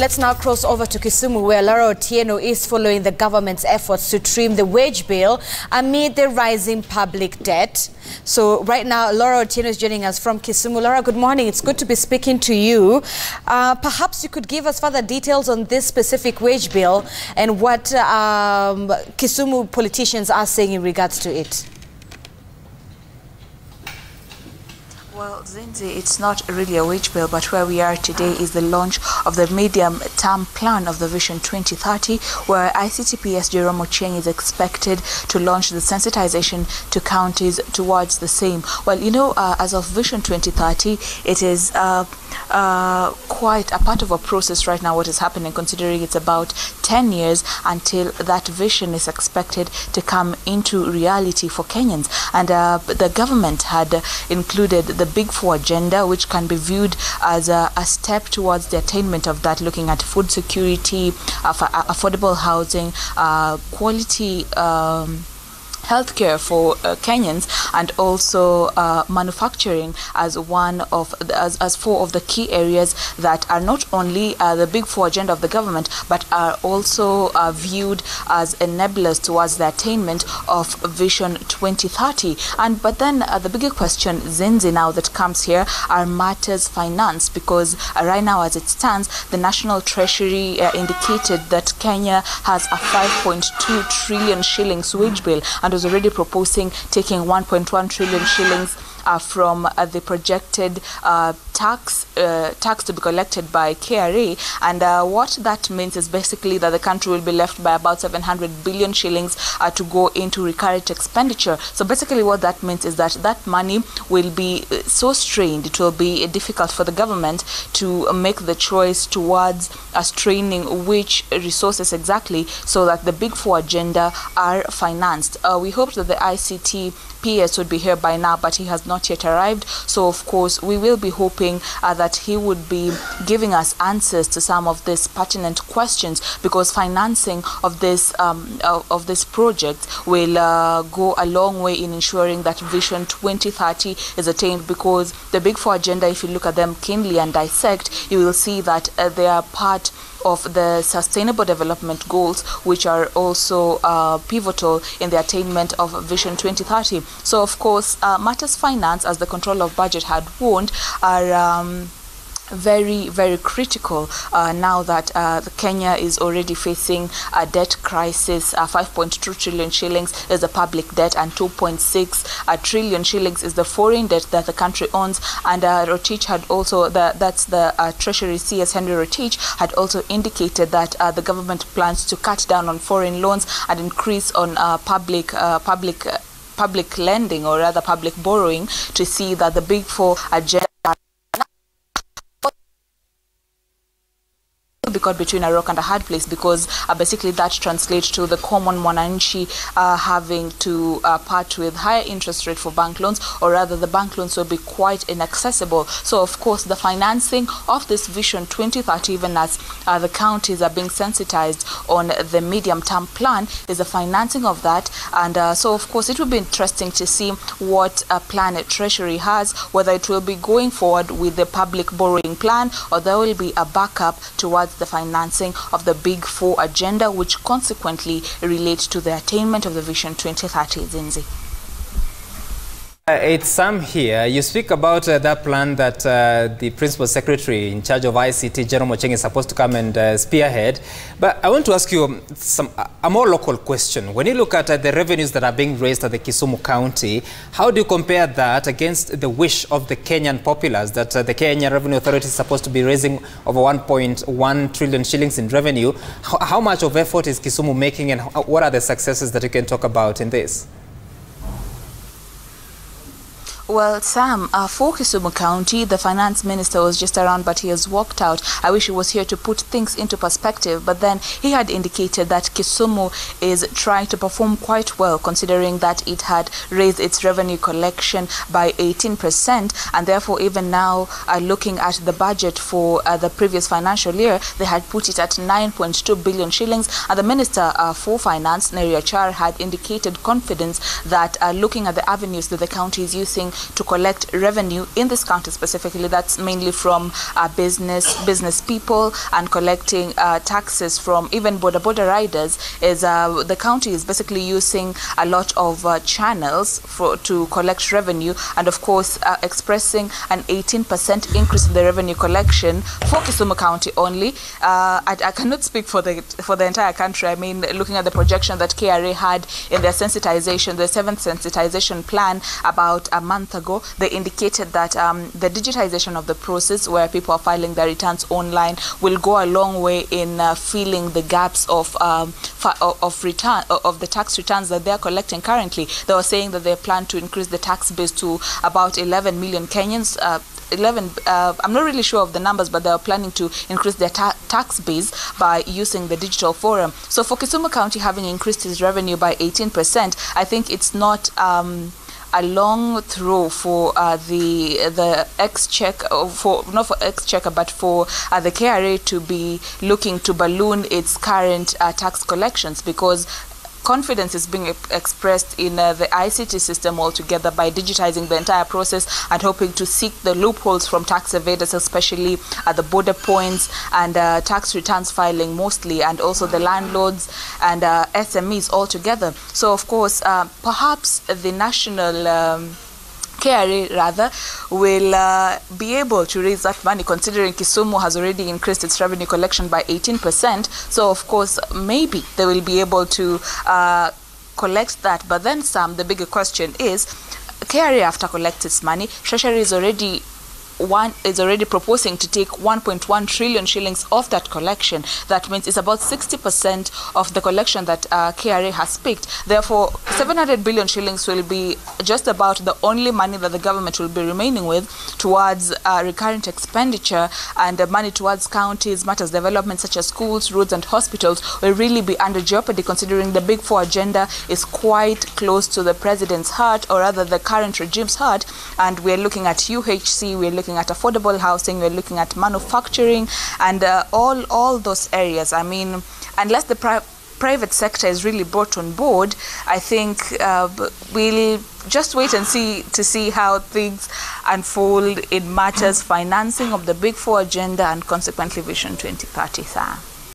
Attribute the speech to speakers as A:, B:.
A: Let's now cross over to Kisumu, where Laura Otieno is following the government's efforts to trim the wage bill amid the rising public debt. So right now, Laura Otieno is joining us from Kisumu. Laura, good morning. It's good to be speaking to you. Perhaps you could give us further details on this specific wage bill and what Kisumu politicians are saying in regards to it.
B: Well, Zinzi, it's not really a wage bill, but where we are today is the launch of the medium-term plan of the Vision 2030, where ICTPS Jerome Ochieng is expected to launch the sensitization to counties towards the same. Well, you know, as of Vision 2030, it is quite a part of a process right now, what is happening, considering it's about 10 years until that vision is expected to come into reality for Kenyans. And the government had included the Big Four agenda, which can be viewed as a step towards the attainment of that, looking at food security, affordable housing, quality healthcare for Kenyans, and also manufacturing as one of as four of the key areas that are not only the Big Four agenda of the government, but are also viewed as enablers towards the attainment of Vision 2030. But then the bigger question, Zinzi, now that comes here are matters finance, because right now, as it stands, the National Treasury indicated that Kenya has a 5.2 trillion shillings wage bill, and was already proposing taking 1.1 trillion shillings from the projected tax to be collected by KRA. And what that means is basically that the country will be left by about 700 billion shillings to go into recurrent expenditure. So basically what that means is that that money will be so strained, it will be difficult for the government to make the choice towards straining which resources exactly, so that the Big Four agenda are financed. We hoped that the ICTPS would be here by now, but he has not yet arrived. So of course we will be hoping that he would be giving us answers to some of these pertinent questions, because financing of this project will go a long way in ensuring that Vision 2030 is attained, because the Big Four agenda, if you look at them keenly and dissect, you will see that they are part of the Sustainable Development Goals, which are also pivotal in the attainment of Vision 2030. So, of course, matters finance, as the Controller of Budget had warned, are very, very critical now that Kenya is already facing a debt crisis. 5.2 trillion shillings is the public debt, and 2.6 trillion shillings is the foreign debt that the country owns. And Rotich had also, that's the Treasury CS Henry Rotich, had also indicated that the government plans to cut down on foreign loans and increase on public lending, or rather public borrowing, to see that the Big Four agenda be caught between a rock and a hard place, because basically that translates to the common mwananchi having to part with higher interest rate for bank loans, or rather the bank loans will be quite inaccessible. So of course the financing of this Vision 2030, even as the counties are being sensitized on the medium-term plan, is the financing of that. And so of course it will be interesting to see what plan Treasury has, whether it will be going forward with the public borrowing plan, or there will be a backup towards the financing of the Big Four agenda, which consequently relates to the attainment of the Vision 2030. Zinzi.
C: It's Sam here. You speak about that plan that the Principal Secretary in charge of ICT, Jerome Ochieng, is supposed to come and spearhead. But I want to ask you a more local question. When you look at the revenues that are being raised at the Kisumu County, how do you compare that against the wish of the Kenyan populace that the Kenya Revenue Authority is supposed to be raising over 1.1 trillion shillings in revenue? How much of effort is Kisumu making, and what are the successes that you can talk about in this?
B: Well, Sam, for Kisumu County, the finance minister was just around, but he has walked out. I wish he was here to put things into perspective, but then he had indicated that Kisumu is trying to perform quite well, considering that it had raised its revenue collection by 18%, and therefore even now, looking at the budget for the previous financial year, they had put it at 9.2 billion shillings, and the Minister for Finance, Neri Achar, had indicated confidence that looking at the avenues that the county is using to collect revenue in this county specifically. That's mainly from business people and collecting taxes from even border riders. Is the county is basically using a lot of channels to collect revenue, and of course expressing an 18% increase in the revenue collection for Kisumu County only. I cannot speak for the entire country. I mean, looking at the projection that KRA had in their sensitization, the 7th sensitization plan about a month ago, they indicated that the digitization of the process, where people are filing their returns online, will go a long way in filling the gaps of the tax returns that they're collecting currently. They were saying that they plan to increase the tax base to about 11 million Kenyans. I'm not really sure of the numbers, but they are planning to increase their tax base by using the digital forum. So for Kisumu County having increased its revenue by 18%, I think it's not a long throw for the exchequer, not for exchequer, but for the KRA to be looking to balloon its current tax collections, because confidence is being expressed in the ICT system altogether by digitizing the entire process and hoping to seek the loopholes from tax evaders, especially at the border points and tax returns filing mostly, and also the landlords and SMEs altogether. So of course, perhaps the national KRA rather will be able to raise that money, considering Kisumu has already increased its revenue collection by 18%. So of course, maybe they will be able to collect that. But then some, the bigger question is, KRA, after collects its money, Treasury is already proposing to take 1.1 trillion shillings off that collection. That means it's about 60% of the collection that KRA has picked. Therefore, 700 billion shillings will be just about the only money that the government will be remaining with towards recurrent expenditure, and money towards counties, matters development such as schools, roads and hospitals will really be under jeopardy, considering the Big Four agenda is quite close to the president's heart, or rather the current regime's heart. And we're looking at UHC, we're looking at affordable housing, we're looking at manufacturing, and all those areas. I mean, unless the private sector is really brought on board, I think we'll just wait and see how things unfold in matters financing of the Big Four agenda and consequently Vision 2030.